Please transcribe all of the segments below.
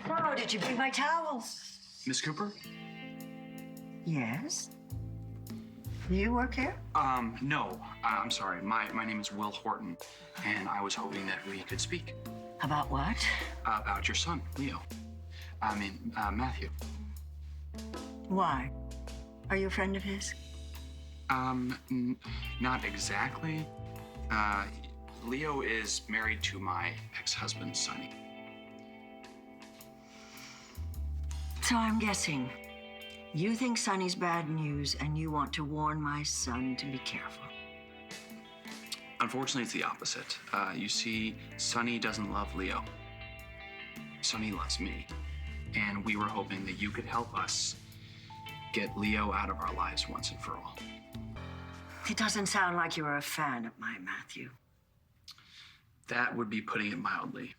Oh, did you bring my towels? Miss Cooper? Yes. Do you work here? No. I'm sorry. My name is Will Horton, and I was hoping that we could speak. About what? About your son, Leo. Matthew. Why? Are you a friend of his? Not exactly. Leo is married to my ex-husband, Sonny. So I'm guessing you think Sonny's bad news and you want to warn my son to be careful. Unfortunately, it's the opposite. You see, Sonny doesn't love Leo. Sonny loves me. And we were hoping that you could help us get Leo out of our lives once and for all. It doesn't sound like you're a fan of my Matthew. That would be putting it mildly.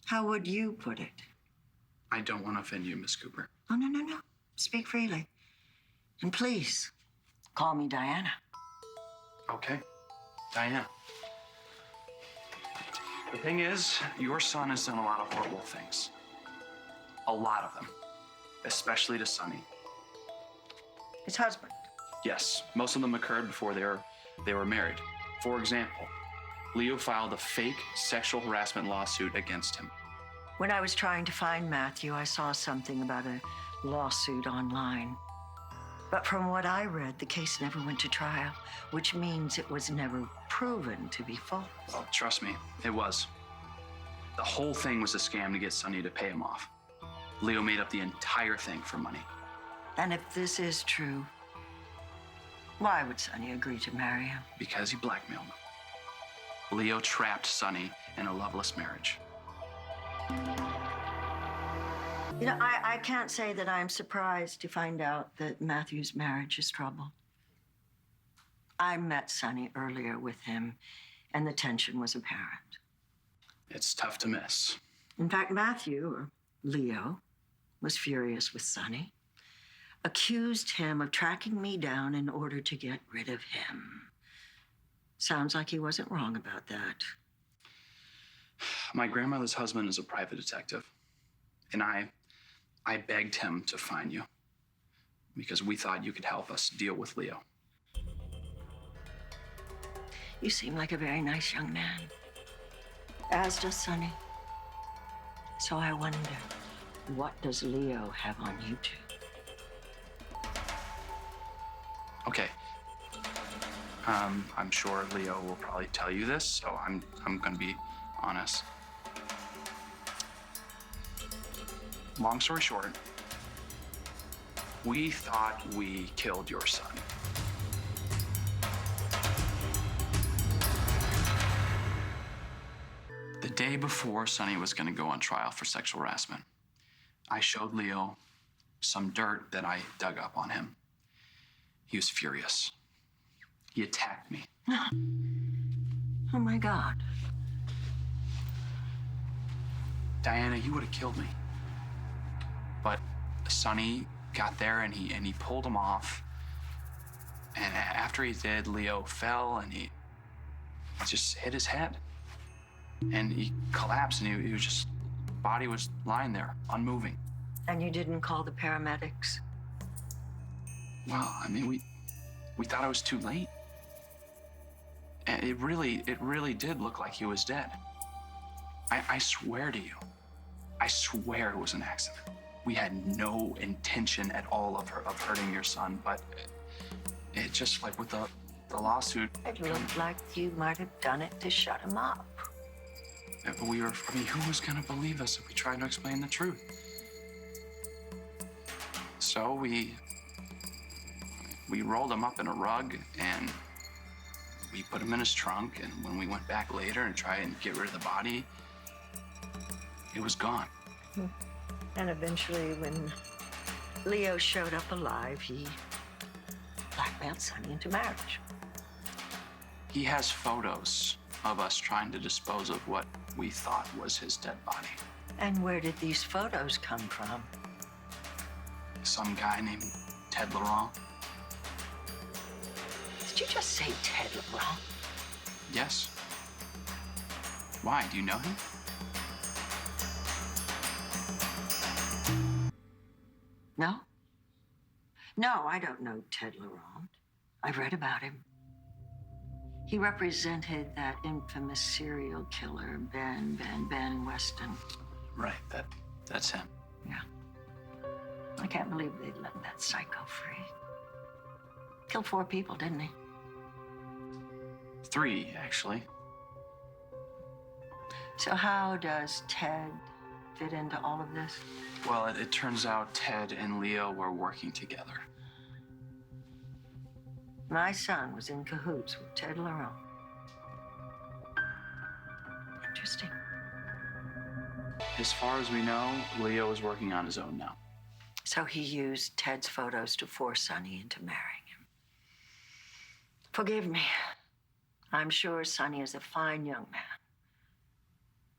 How would you put it? I don't want to offend you, Miss Cooper. Oh, no. Speak freely. And please, call me Diana. Okay, Diana. The thing is, your son has done a lot of horrible things. A lot of them, especially to Sonny. His husband. Yes, most of them occurred before they were married. For example, Leo filed a fake sexual harassment lawsuit against him. When I was trying to find Matthew, I saw something about a lawsuit online. But from what I read, the case never went to trial, which means it was never proven to be false. Well, trust me, it was. The whole thing was a scam to get Sonny to pay him off. Leo made up the entire thing for money. And if this is true, why would Sonny agree to marry him? Because he blackmailed him. Leo trapped Sonny in a loveless marriage. You know, I can't say that I'm surprised to find out that Matthew's marriage is troubled. I met Sonny earlier with him, and the tension was apparent. It's tough to miss. In fact, Matthew, or Leo, was furious with Sonny, accused him of tracking me down in order to get rid of him. Sounds like he wasn't wrong about that. My grandmother's husband is a private detective, and I begged him to find you because we thought you could help us deal with Leo. You seem like a very nice young man, as does Sonny. So I wonder, what does Leo have on you two? Okay. I'm sure Leo will probably tell you this, so I'm gonna be honest. Long story short, we thought we killed your son. The day before Sonny was gonna go on trial for sexual harassment, I showed Leo some dirt that I dug up on him. He was furious. He attacked me. Oh my God. Diana, you would have killed me. But Sonny got there and he pulled him off. And after he did, Leo fell and he just hit his head. And he collapsed and he was just, body was lying there, unmoving. And you didn't call the paramedics? Well, I mean, we thought it was too late. And it really did look like he was dead. I swear to you, I swear it was an accident. We had no intention at all of hurting your son, but it just like with the lawsuit. It looked like you might have done it to shut him up. But who was gonna believe us if we tried to explain the truth? So we rolled him up in a rug and we put him in his trunk, and when we went back later and tried and get rid of the body, it was gone. And eventually, when Leo showed up alive, he blackmailed Sonny into marriage. He has photos of us trying to dispose of what we thought was his dead body. And where did these photos come from? Some guy named Ted Laurent. Did you just say Ted Laurent? Yes. Why? Do you know him? No? No, I don't know Ted Laurent. I've read about him. He represented that infamous serial killer, Ben Weston. Right, that's him. Yeah. I can't believe they'd let that psycho free. Killed 4 people, didn't he? 3, actually. So how does Ted fit into all of this? Well, it turns out Ted and Leo were working together. My son was in cahoots with Ted Laurent. Interesting. As far as we know, Leo is working on his own now. So he used Ted's photos to force Sonny into marrying him. Forgive me. I'm sure Sonny is a fine young man.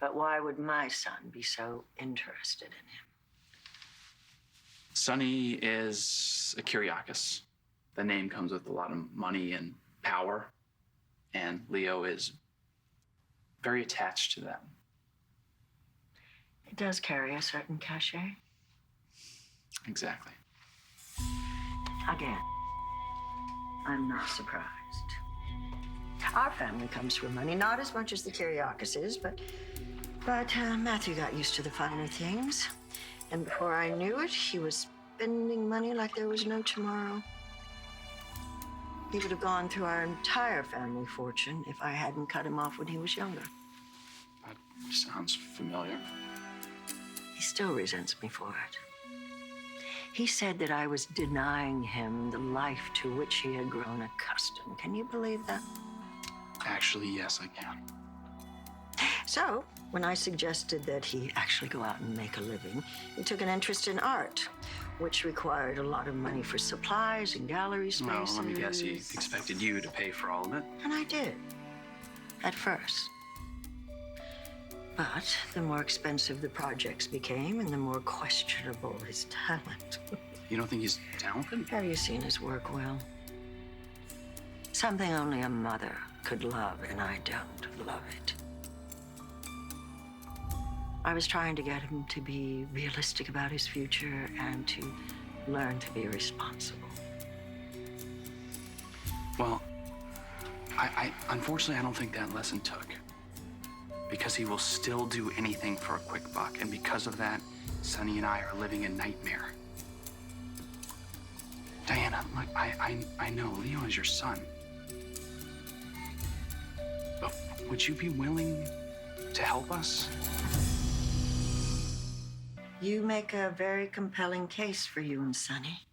But why would my son be so interested in him? Sonny is a Kyriakis. The name comes with a lot of money and power, and Leo is very attached to that. It does carry a certain cachet. Exactly. Again, I'm not surprised. Our family comes from money, not as much as the Kyriakises, but Matthew got used to the finer things. And before I knew it, he was spending money like there was no tomorrow. He would have gone through our entire family fortune if I hadn't cut him off when he was younger. That sounds familiar. He still resents me for it. He said that I was denying him the life to which he had grown accustomed. Can you believe that? Actually, yes, I can. So, when I suggested that he actually go out and make a living, he took an interest in art, which required a lot of money for supplies and gallery spaces. Well, let me guess, he expected you to pay for all of it? And I did, at first. But the more expensive the projects became and the more questionable his talent. You don't think he's talented? Have you seen his work, Will? Something only a mother could love, and I don't love it. I was trying to get him to be realistic about his future and to learn to be responsible. Well, I unfortunately, I don't think that lesson took. Because he will still do anything for a quick buck. And because of that, Sonny and I are living a nightmare. Diana, look, I know Leo is your son. But would you be willing to help us? You make a very compelling case for you and Sonny.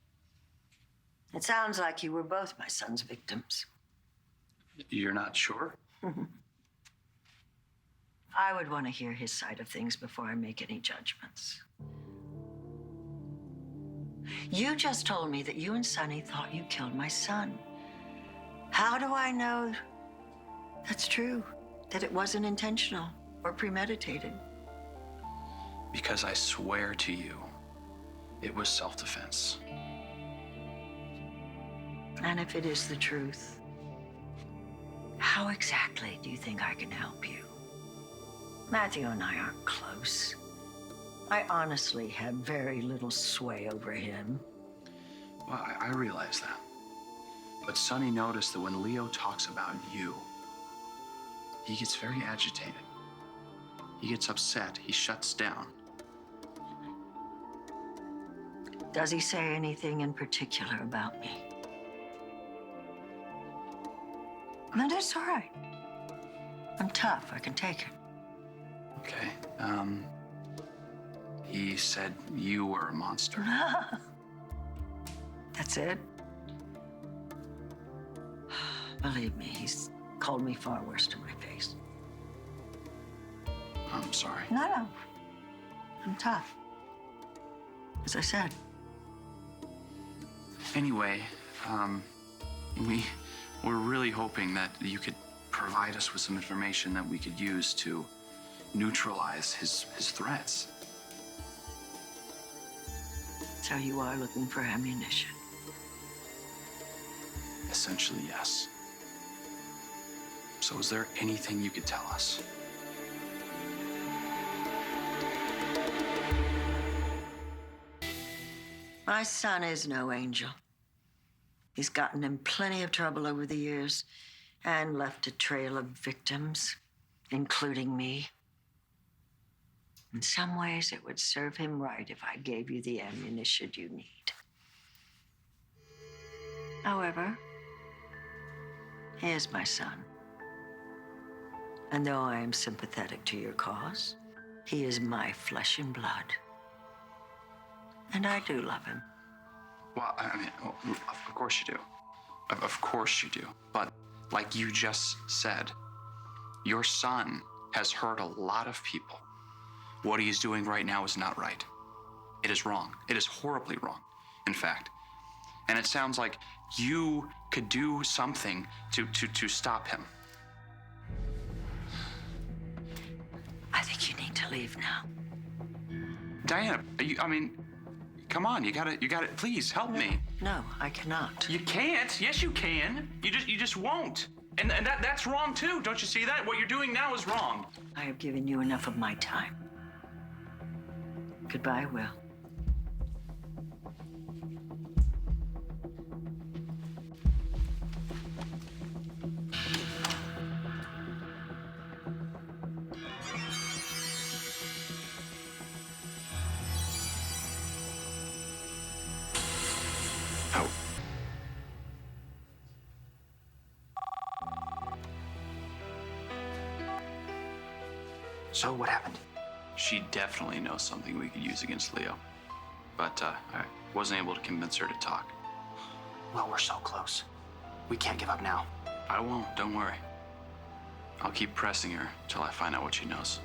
It sounds like you were both my son's victims. You're not sure? I would want to hear his side of things before I make any judgments. You just told me that you and Sonny thought you killed my son. How do I know that's true? That it wasn't intentional or premeditated? Because I swear to you, it was self-defense. And if it is the truth, how exactly do you think I can help you? Matthew and I aren't close. I honestly have very little sway over him. Well, I realize that. But Sonny noticed that when Leo talks about you, he gets very agitated. He gets upset. He shuts down. Does he say anything in particular about me? No, that's all right. I'm tough. I can take it. Okay. He said you were a monster. That's it? Believe me, he's called me far worse to my face. I'm sorry. No. I'm tough. As I said. Anyway, we're really hoping that you could provide us with some information that we could use to neutralize his threats. So you are looking for ammunition? Essentially, yes. So is there anything you could tell us? My son is no angel. He's gotten in plenty of trouble over the years and left a trail of victims, including me. In some ways, it would serve him right if I gave you the ammunition you need. However, he is my son. And though I am sympathetic to your cause, he is my flesh and blood. And I do love him. Well, I mean, of course you do. Of course you do. But like you just said, your son has hurt a lot of people. What he is doing right now is not right. It is wrong. It is horribly wrong, in fact. And it sounds like you could do something to stop him. I think you need to leave now. Diana, come on, you gotta, please help me. No, I cannot. You can't. Yes, you can. You just won't. And that's wrong too. Don't you see that? What you're doing now is wrong. I have given you enough of my time. Goodbye, Will. Oh. So what happened? She definitely knows something we could use against Leo. But I wasn't able to convince her to talk. Well, we're so close. We can't give up now. I won't, don't worry. I'll keep pressing her till I find out what she knows.